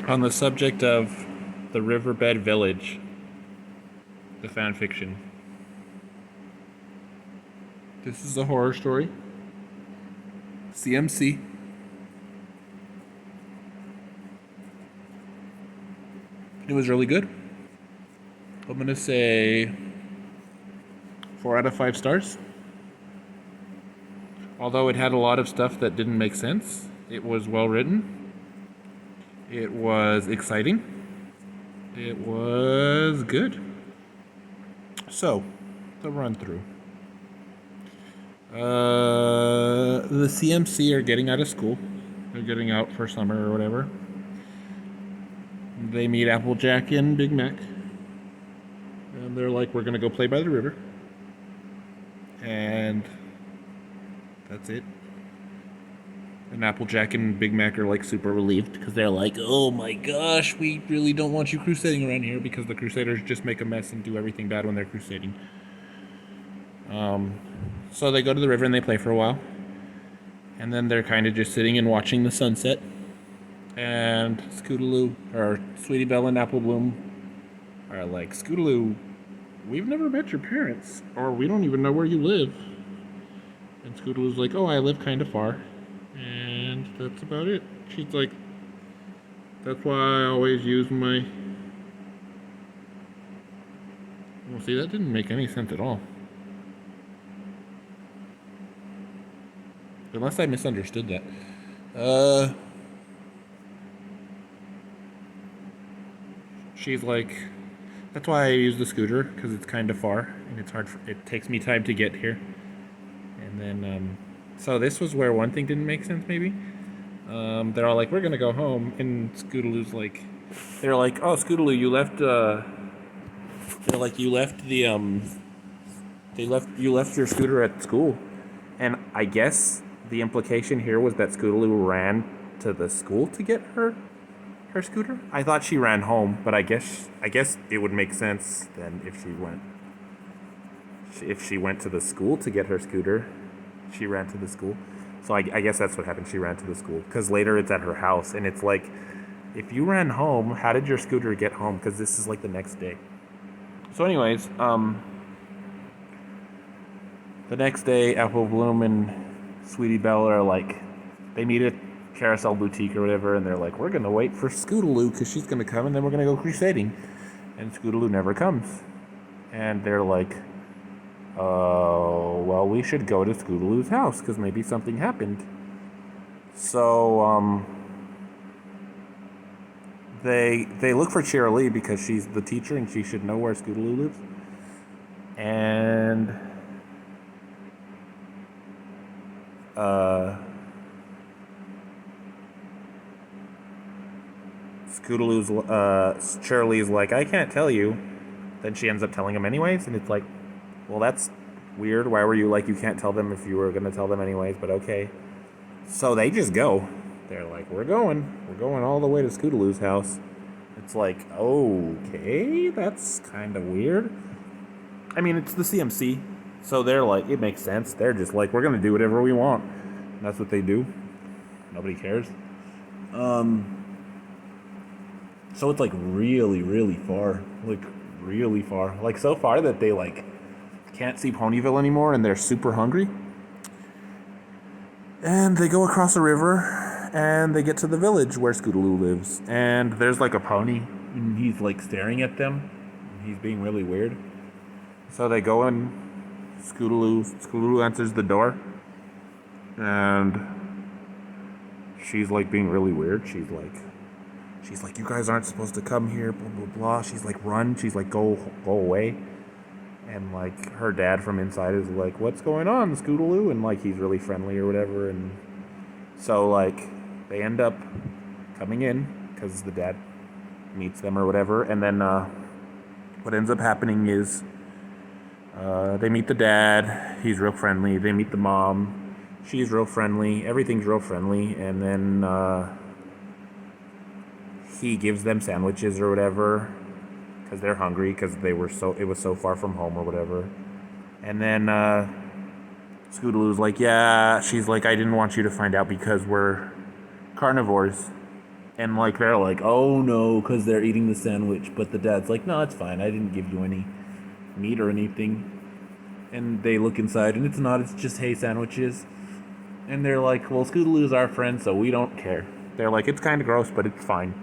on the subject of the Riverbed Village, the fanfiction. This is a horror story. CMC. It was really good. I'm gonna say 4 out of 5 stars. Although it had a lot of stuff that didn't make sense, it was well written. It was exciting. It was good. So, the run through. The CMC are getting out of school. They're getting out for summer or whatever. They meet Applejack and Big Mac. And they're like, we're going to go play by the river. And that's it. And Applejack and Big Mac are like super relieved because they're like, oh my gosh, we really don't want you crusading around here because the Crusaders just make a mess and do everything bad when they're crusading. So they go to the river and they play for a while. And then they're kind of just sitting and watching the sunset. And Scootaloo, or Sweetie Belle and Apple Bloom, are like, Scootaloo, we've never met your parents, or we don't even know where you live. And Scootaloo's like, oh, I live kind of far. And that's about it. She's like, that's why I always use my... Well, see, that didn't make any sense at all. Unless I misunderstood that. She's like, that's why I use the scooter, because it's kind of far, and it's hard, it takes me time to get here. And then, so this was where one thing didn't make sense, maybe? They're all like, we're gonna go home, and Scootaloo's like, they're like, oh, Scootaloo, you left, they're like, you left the, you left your scooter at school. And I guess the implication here was that Scootaloo ran to the school to get her scooter. I thought she ran home, but I guess it would make sense then if she went to the school to get her scooter, she ran to the school. So I guess that's what happened. She ran to the school because later it's at her house, and it's like, if you ran home, how did your scooter get home? Because this is like the next day. So, anyways, the next day, Apple Bloom and Sweetie Belle are like, they meet at Carousel Boutique or whatever, and they're like, we're gonna wait for Scootaloo because she's gonna come, and then we're gonna go crusading. And Scootaloo never comes. And they're like, oh, well, we should go to Scootaloo's house because maybe something happened. So, they look for Cheerilee because she's the teacher and she should know where Scootaloo lives. And Scootaloo's, Cheerilee's like, I can't tell you. Then she ends up telling him anyways, and it's like, well, that's weird. Why were you like, you can't tell them if you were going to tell them anyways, but okay. So they just go. They're like, we're going all the way to Scootaloo's house. It's like, okay, that's kind of weird. I mean, it's the CMC, so they're like, it makes sense. They're just like, we're going to do whatever we want. And that's what they do. Nobody cares. So it's like really, really far. Like, really far. Like, so far that they, like, can't see Ponyville anymore and they're super hungry. And they go across a river and they get to the village where Scootaloo lives. And there's, like, a pony and he's, like, staring at them. He's being really weird. So they go and Scootaloo answers the door. And she's, like, being really weird. She's like, you guys aren't supposed to come here, blah, blah, blah. She's like, run. She's like, go away. And, like, her dad from inside is like, what's going on, Scootaloo? And, like, he's really friendly or whatever. And so, like, they end up coming in because the dad meets them or whatever. And then what ends up happening is they meet the dad. He's real friendly. They meet the mom. She's real friendly. Everything's real friendly. And then he gives them sandwiches or whatever because they're hungry because it was so far from home or whatever. And then Scootaloo's like, yeah, she's like, I didn't want you to find out because we're carnivores. And like they're like, oh no, because they're eating the sandwich. But the dad's like, no, it's fine. I didn't give you any meat or anything. And they look inside, and it's not. It's just hay sandwiches. And they're like, well, Scootaloo's our friend, so we don't care. They're like, it's kind of gross, but it's fine.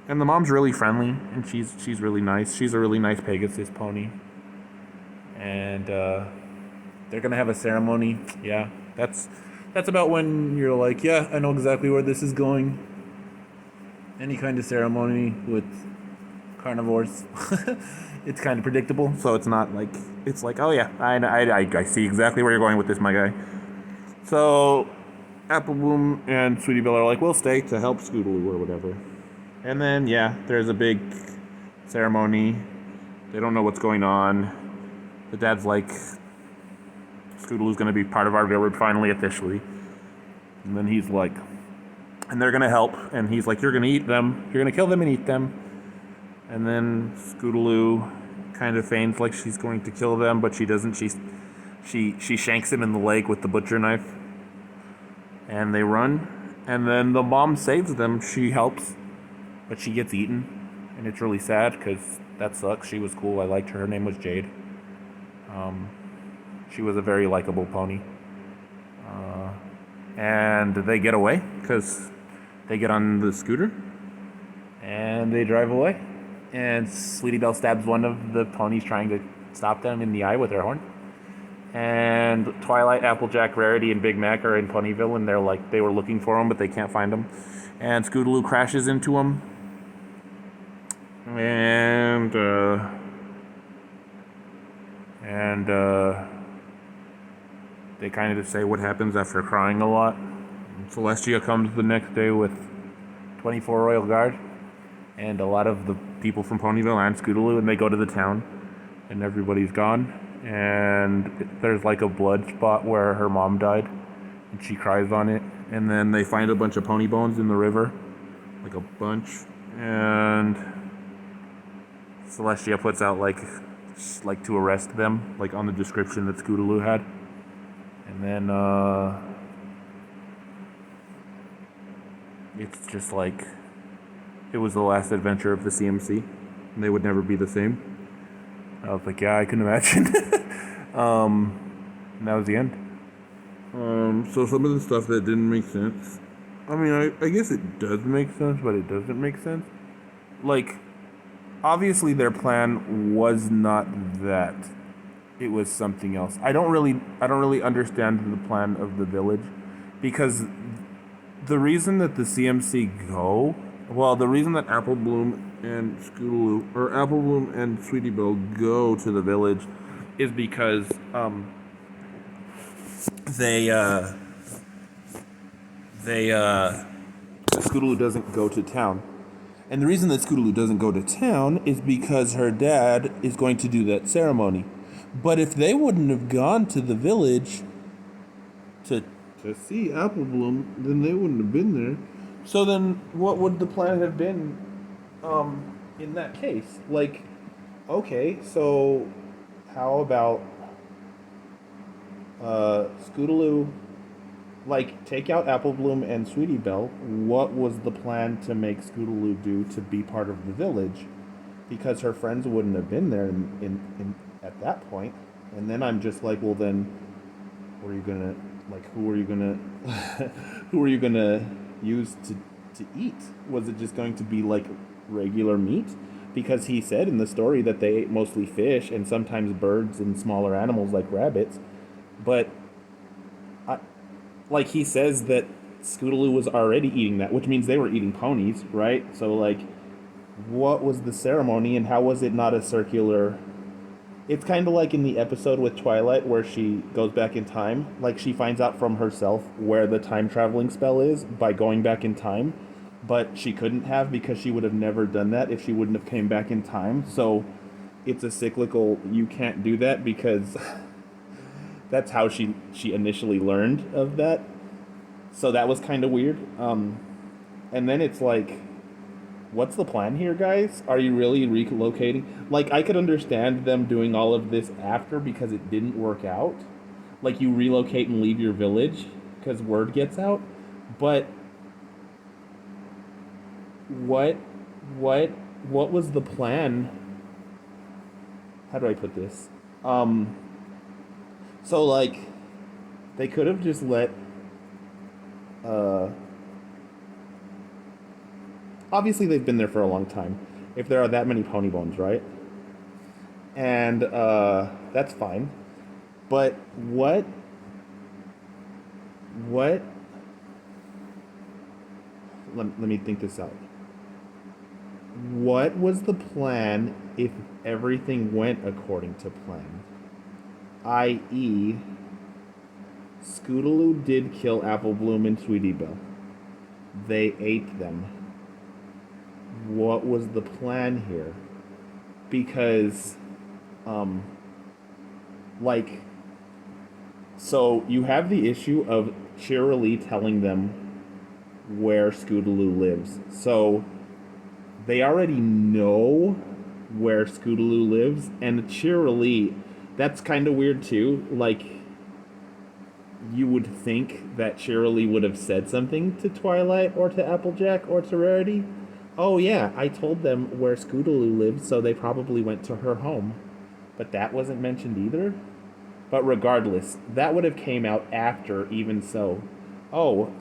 And the mom's really friendly, and she's really nice. She's a really nice Pegasus pony. And they're gonna have a ceremony. Yeah, that's about when you're like, yeah, I know exactly where this is going. Any kind of ceremony with carnivores, it's kind of predictable. So it's not like it's like, oh yeah, I see exactly where you're going with this, my guy. So Apple Bloom and Sweetie Belle are like, we'll stay to help Scootaloo or whatever. And then yeah, there's a big ceremony. They don't know what's going on. The dad's like, Scootaloo's gonna be part of our village finally, officially. And then he's like, and they're gonna help. And he's like, you're gonna eat them. You're gonna kill them and eat them. And then Scootaloo kind of feigns like she's going to kill them, but she doesn't. She shanks him in the leg with the butcher knife. And they run. And then the mom saves them. She helps, but she gets eaten. And it's really sad because that sucks. She was cool. I liked her. Her name was Jade. She was a very likable pony. And they get away because they get on the scooter and they drive away. And Sweetie Belle stabs one of the ponies trying to stop them in the eye with her horn. And Twilight, Applejack, Rarity, and Big Mac are in Ponyville, and they're like, they were looking for them, but they can't find them. And Scootaloo crashes into them. And they kind of just say what happens after crying a lot. And Celestia comes the next day with 24 Royal Guard and a lot of the people from Ponyville and Scootaloo, and they go to the town, and everybody's gone. And there's like a blood spot where her mom died, and she cries on it. And then they find a bunch of pony bones in the river, like a bunch. And Celestia puts out like to arrest them, like on the description that Scootaloo had. And then it's just like it was the last adventure of the CMC, and they would never be the same. I was like, yeah, I can imagine. And that was the end. So some of the stuff that didn't make sense. I mean, I guess it does make sense, but it doesn't make sense. Like, obviously their plan was not that. It was something else. I don't really understand the plan of the village, because the reason that the CMC go, well, the reason that Apple Bloom and Scootaloo, or Apple Bloom and Sweetie Belle go to the village, is because Scootaloo doesn't go to town. And the reason that Scootaloo doesn't go to town is because her dad is going to do that ceremony. But if they wouldn't have gone to the village to see Apple Bloom, then they wouldn't have been there. So then what would the plan have been in that case? Like, okay, so how about Scootaloo, like, take out Apple Bloom and Sweetie Belle? What was the plan to make Scootaloo do to be part of the village? Because her friends wouldn't have been there in at that point. And then I'm just like, well, then, what are you gonna, like, who are you gonna use to eat? Was it just going to be like regular meat? Because he said in the story that they ate mostly fish and sometimes birds and smaller animals like rabbits. But like, he says that Scootaloo was already eating that, which means they were eating ponies, right? So like, what was the ceremony, and how was it not a circular? It's kind of like in the episode with Twilight where she goes back in time. Like, she finds out from herself where the time traveling spell is by going back in time, but she couldn't have, because she would have never done that if she wouldn't have came back in time. So it's a cyclical, you can't do that, because that's how she initially learned of that. So that was kind of weird. And then it's like, what's the plan here, guys? Are you really relocating? Like, I could understand them doing all of this after because it didn't work out. Like, you relocate and leave your village because word gets out. But what, what, what was the plan? How do I put this? Um, so like, they could have just let, uh, obviously they've been there for a long time. If there are that many pony bones, right? And, that's fine. But what, let me think this out. What was the plan if everything went according to plan? I.e., Scootaloo did kill Apple Bloom and Sweetie Belle. They ate them. What was the plan here? Because, um, like, so you have the issue of Cheerilee telling them where Scootaloo lives. So they already know where Scootaloo lives, and Cheerilee, that's kind of weird too. Like, you would think that Cheerilee would have said something to Twilight or to Applejack or to Rarity. Oh yeah, I told them where Scootaloo lives, so they probably went to her home. But that wasn't mentioned either. But regardless, that would have came out after, even so. Oh,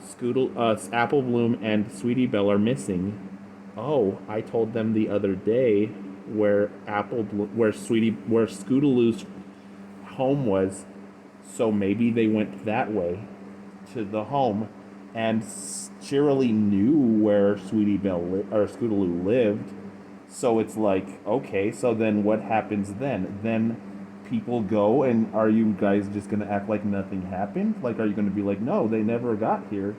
Apple Bloom and Sweetie Belle are missing. Oh, I told them the other day where where Scootaloo's home was, so maybe they went that way to the home, and Cheerilee knew where or Scootaloo lived. So it's like, okay, so then what happens then? Then people go, and are you guys just gonna act like nothing happened? Like, are you gonna be like, no, they never got here?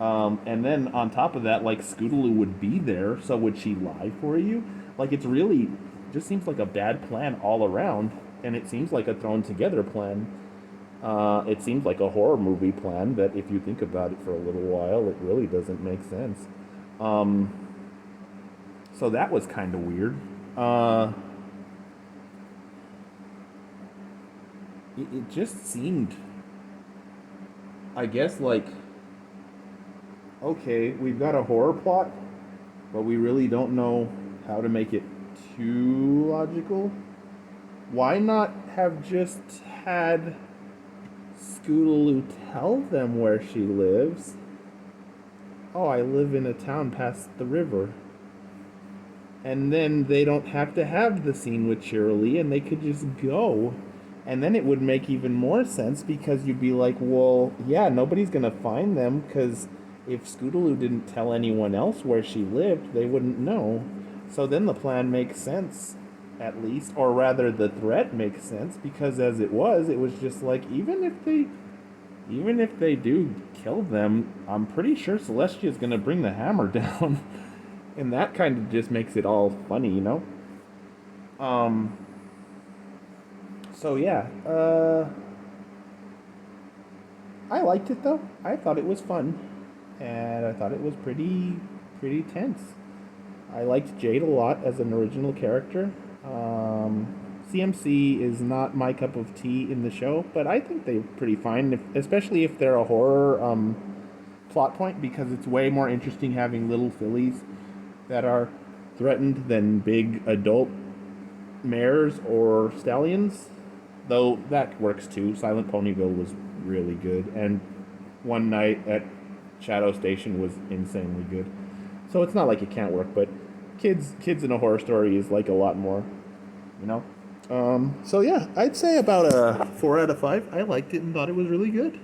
And then on top of that, like, Scootaloo would be there, so would she lie for you? Like, it's really just seems like a bad plan all around, and it seems like a thrown together plan. It seems like a horror movie plan that, if you think about it for a little while, it really doesn't make sense. Um, so that was kind of weird. Uh, it just seemed, I guess, like, okay, we've got a horror plot, but we really don't know how to make it too logical. Why not have just had Scootaloo tell them where she lives? Oh, I live in a town past the river. And then they don't have to have the scene with Cheerilee, and they could just go. And then it would make even more sense, because you'd be like, well, yeah, nobody's going to find them, because if Scootaloo didn't tell anyone else where she lived, they wouldn't know. So then the plan makes sense, at least. Or rather, the threat makes sense, because as it was just like, even if they do kill them, I'm pretty sure Celestia's going to bring the hammer down. And that kind of just makes it all funny, you know? So yeah, I liked it though. I thought it was fun, and I thought it was pretty tense. I liked Jade a lot as an original character. CMC is not my cup of tea in the show, but I think they're pretty fine, especially if they're a horror plot point, because it's way more interesting having little fillies that are threatened than big adult mares or stallions. Though that works too. Silent Ponyville was really good, and One Night at Shadow Station was insanely good. So it's not like it can't work, but kids in a horror story is like a lot more, you know. So yeah, I'd say about a 4 out of 5. I liked it and thought it was really good.